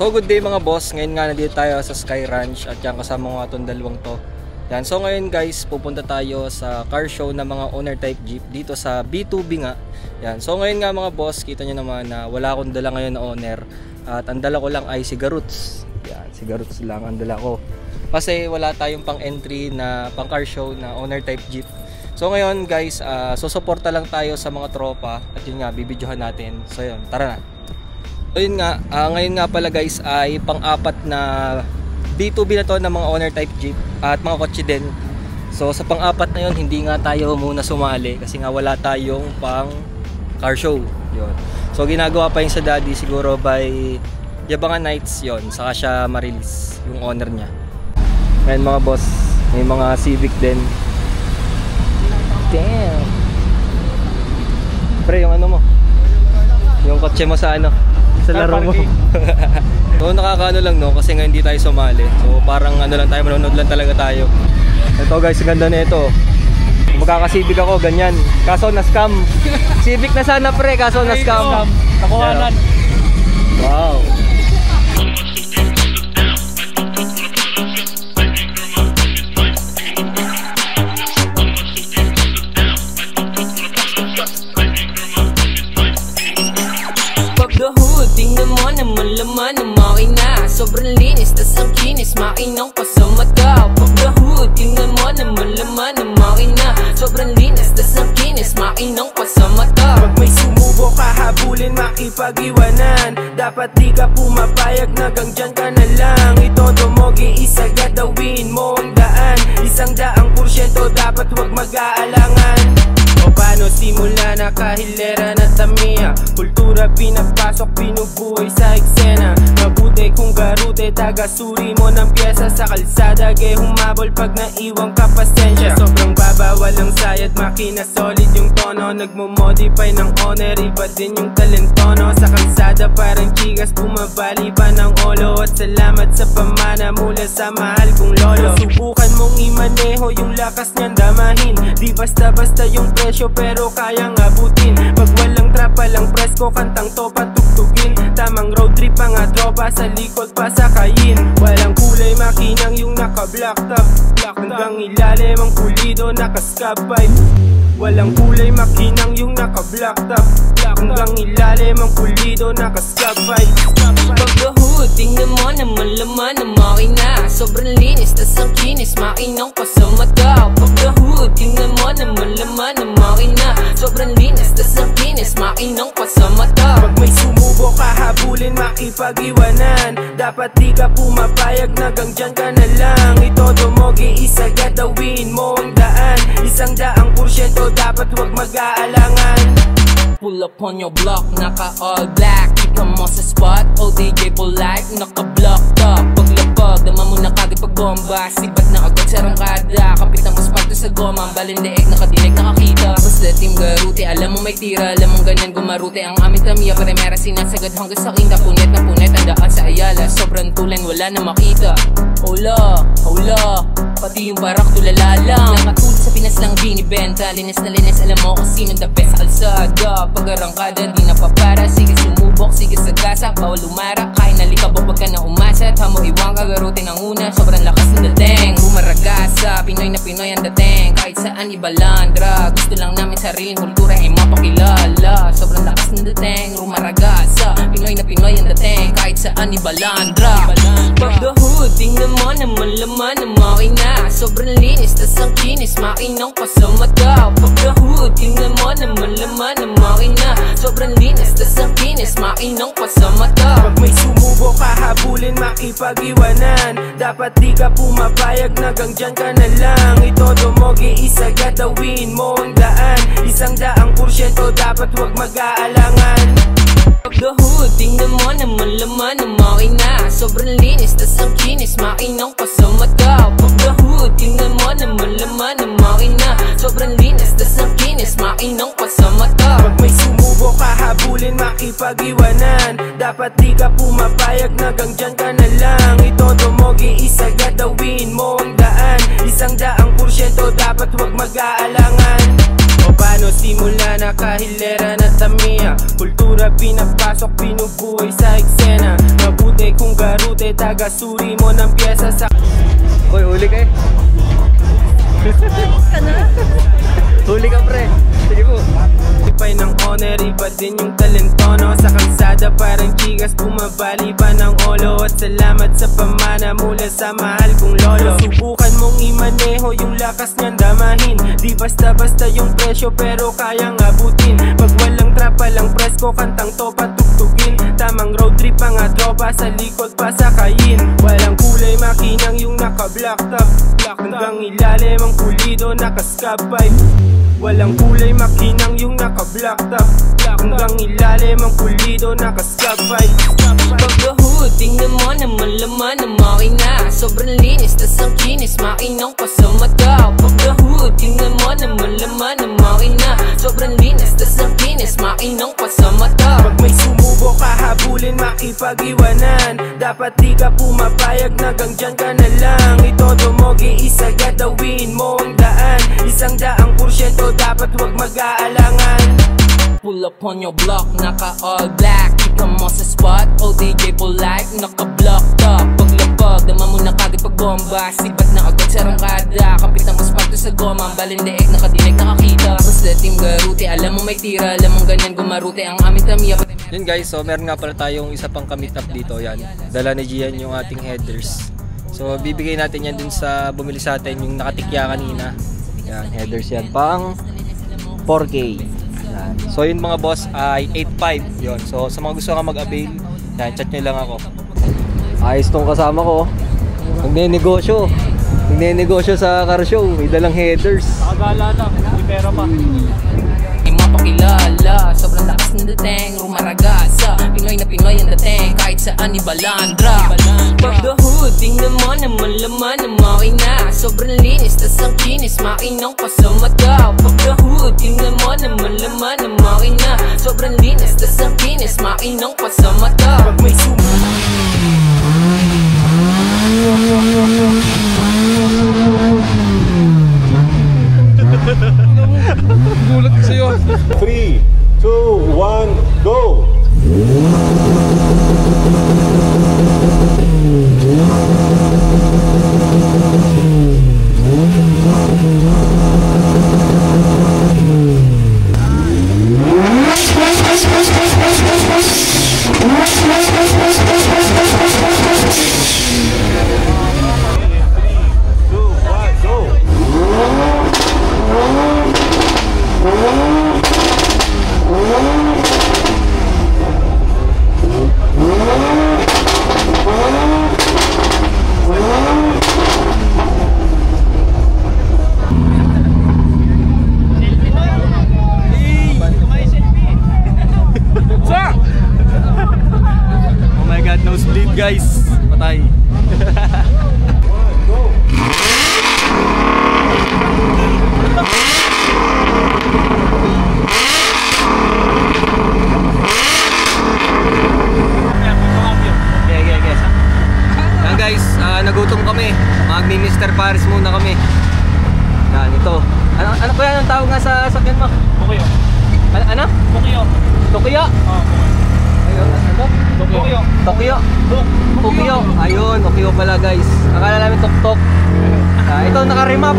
So good day mga boss, ngayon nga nandito tayo sa Sky Ranch at yan kasama nga itong dalawang to. Yan, so ngayon guys, pupunta tayo sa car show ng mga owner type jeep dito sa B2B nga. Yan, so ngayon nga mga boss, kita nyo naman na wala akong dala ngayon na owner. At ang dala ko lang ay si Garuts. Yan, si Garuts lang ang dala ko. Kasi wala tayong pang entry na pang car show na owner type jeep. So ngayon guys, susuporta lang tayo sa mga tropa. At yun nga, bibidyohan natin. So yun, tara na. So yun nga, ngayon nga pala guys ay pang-apat na B2B na to ng mga owner type jeep at mga kotse din. So sa pang-apat na yun, hindi nga tayo muna sumali kasi nga wala tayong pang car show. Yun. So ginagawa pa yung sa daddy siguro by Yabangan Nights yon, saka siya ma-release yung owner niya. Ngayon mga boss, may mga Civic din. Damn. Pre, yung ano mo? Yung kotse mo sa ano? Sa laro mo. So nakakaano lang no, kasi nga hindi tayo sumali. So parang ano lang tayo, manonood lang talaga tayo. Ito guys, ganda na ito. Magkakasibig ako, ganyan. Kaso na-scam. Civic na sana pre, kaso na-scam. Nakuhanan. Wow. Tingnan mo naman laman ng makina. Sobrang linis, tas ang kinis, makinang pa sa mata. Pag the hood, tingnan mo naman laman ng makina. Sobrang linis, tas ang kinis, makinang pa sa mata. Pag may sumubo ka, habulin, makipag-iwanan. Dapat di ka pumapayag, nagang dyan ka na lang. Itodo mo, giisa gadawin mo ang daan. 100% dapat wag mag-aalangan. O paano simula na kahilera na tamiya? Kultura pinapasok, pinubuhay sa eksena. Mabuti kung garute, taga-suri mo ng pyesa. Sa kalsada, gay humabol pag naiwang ka pasensya. Sobrang baba, walang sayad, makina solid yung tono. Nagmumodify ng owner, iba din yung talentono. Sa kalsada parang chigas, bumabali pa ng olo. At salamat sa pamana mula sa mahal kong lolo. Subukan mong imaneho, yung lakas niyan damahin. Di basta-basta yung presyo pero kayang abutin. Pag walang trapa lang presko, kantang to patugtugin. Tamang road trip mga tropa, sa likod pa sakayin. Walang kulay, makinang yung naka-black top. Hanggang ilalim ang pulido, naka-scab pipe. Walang kulay, makinang yung naka-black top. Hanggang ilalim ang pulido, naka-scab pipe. Pag the hood, tingnan mo naman laman ng makina. Sobrang linis, tas ang kinis, makinang pa sa mata. Pag the hood, tingnan mo naman laman ng makina. Sobrang linis, tas ang kinis, makinang pa sa mata. Pag may sumubo ka, habulin, makipag-iwanan. Dapat di ka pumapayag, nagang dyan ka na lang. Itodo mo, giisa gadawin mo ang daan. 100% dapat wag mag-aalangan. Pull up on your block, naka all black. Ika mo sa spot, ODJ polite, naka-block top. Paglapag, dama mo na kagad pag-bomba. Sibat na agad sa rangkada. Kapit ang asfalto sa goma, balindeeg, nakadinig, nakakita. Basta team garute, alam mo may tira. Alam mong ganyan gumarute, ang aming tamiya. Paremera sinasagad hanggang sa kinta. Punet na punet, ang daan sa Ayala. Sobrang tulen, wala na makita. Hola, hola, pati yung barak tulala lang. Nakatulad sa Pinas lang binibenta. Linis na linis, alam mo kung sino the best sa kalsada. Pag-arangkada, di na papara. Sige sumubok, sige sa gasa, bawal umara. Kain na likabok, wag ka na umasa. Tamo iwang kagarote ng una, sobrang lakas ng dating. Bumaragasa, Pinoy na Pinoy ang dating. Kahit saan ibalandra, gusto lang namin sariling kultura ay mapakilala. Sobrang lakas ng dating, rumaragasa, Pinoy na Pinoy ang dating. Kahit saan ibalandra. Pag the hood, tingnan mo naman laman ng makina. Sobrang linis, tas ang kinis, makinang pa sa mata. Pag the hood, tingnan mo naman laman ng makina. Sobrang linis, tas ang kinis, makinang pa sa mata. Pag may sumubo ka, habulin, makipag-iwanan. Dapat di ka pumapayag, nagang dyan ka na lang. Itodo mo, giisa gadawin mo ang daan. 100% dapat wag mag-aalangan. Pag the hood, tingnan mo naman laman ng makina. Sobrang linis, tas ang kinis, makinang pa sa mata. Pag the hood, tingnan mo naman laman ng makina. Sobrang linis, tas ang kinis, makinang pa sa mata. Pag may sumubo ka, habulin, makipag-iwanan. Dapat di ka pumapayag, nagang dyan ka na lang. Itodo mo, giisa gadawin mo ang daan. 100% dapat wag mag-aalangan. O paano simula na kahilera na tamiya? Kultura pinapasok, pinubuhay sa eksena. Mabuti kung mabuti, taga-suri mo ng pyesa sa... Hoy, huli ka eh. Huli ka pre. Sige po. Ipay ng honor, iba din yung talento, no? Sa kalsada parang chikas, bumabali pa ng olo. At salamat sa pamana mula sa mahal kong lolo. Subukan mong imaneho yung lakas niyang damahin. Di basta-basta yung presyo pero kayang abutin. Pag walang trapa lang presko, kantang to patugtugin. Tamang road trip mga tropa, sa likod pa sakayin. Walang kulay makinang yung naka-black top. Hanggang ilalim ang pulido, naka-scab pipe. Walang kulay makinang yung naka-black top. Hanggang ilalim ang pulido, naka-scab pipe. Pag-hood, tingnan mo naman laman ng makina. Sobrang linis, tas ang kinis, makinang pa sa mata. Pag-hood, tingnan mo naman laman ng makina. Sobrang linis, tas ang kinis, makinang pa sa mata. Pag may sumubo ka, habulin, makipag-iwanan. Dapat di ka pumapayag, nagang ka na lang. Itodo mo, giisa gadawin mo ang daan. 100% dapat wag mag-aalangan. Pull up on your block, naka all black. Ika mo sa spot, ODJ polite, naka-block top. Paglapag, dama mo na kagad pag-bomba. Sibat na agad sa rangkada. Kapit ang asfalto sa goma, ang balindeek, nakadinig, nakakita. Basta team garuti, alam mo may tira. Alam mong ganyan gumarute, ang aming tamiya. Yun guys, so meron nga pala tayong isa pang kamit up dito. Yan, dala ni Gian yung ating headers. So bibigay natin yan dun sa bumili sa atin, yung nakatikya kanina. Yan, headers yan, pang 4K. Yan. So yun mga boss ay 8.5 yun. So sa mga gusto nga mag-avail, yan, chat nyo lang ako. Ayos tong kasama ko. Nagnenegosyo. Nagnenegosyo sa car show. May dalang headers. Nakagala lang, may pera pa. Di mapakilala, sobrang lakas ng dating. Rumaragasa, Pinoy na Pinoy ang dating. Kahit saan ibalandra. Pag-hood, tingnan mo naman laman ng makina. Sobrang linis, tas ang kinis, makinang pa sa mata. Pag-hood, tingnan mo naman laman ng makina. Sobrang linis, tas ang kinis, makinang pa sa mata. Pag may sumubo Gulat sa'yo. 3, 2, 1, go! Oh my god, nosebleed guys. Patay. Yan guys, nagutom kami. Magni-Mr. Paris muna kami. Yan, ito. Ano ba yan ang tawag nga sa sakyan mo? Tokyo. Ano? Tokyo. Tokyo? Oo, Ayun, ano? Tokyo. Tokyo. Tokyo. Ayun, Tokyo pala guys. Akala namin tok-tok. Ito naka-remap.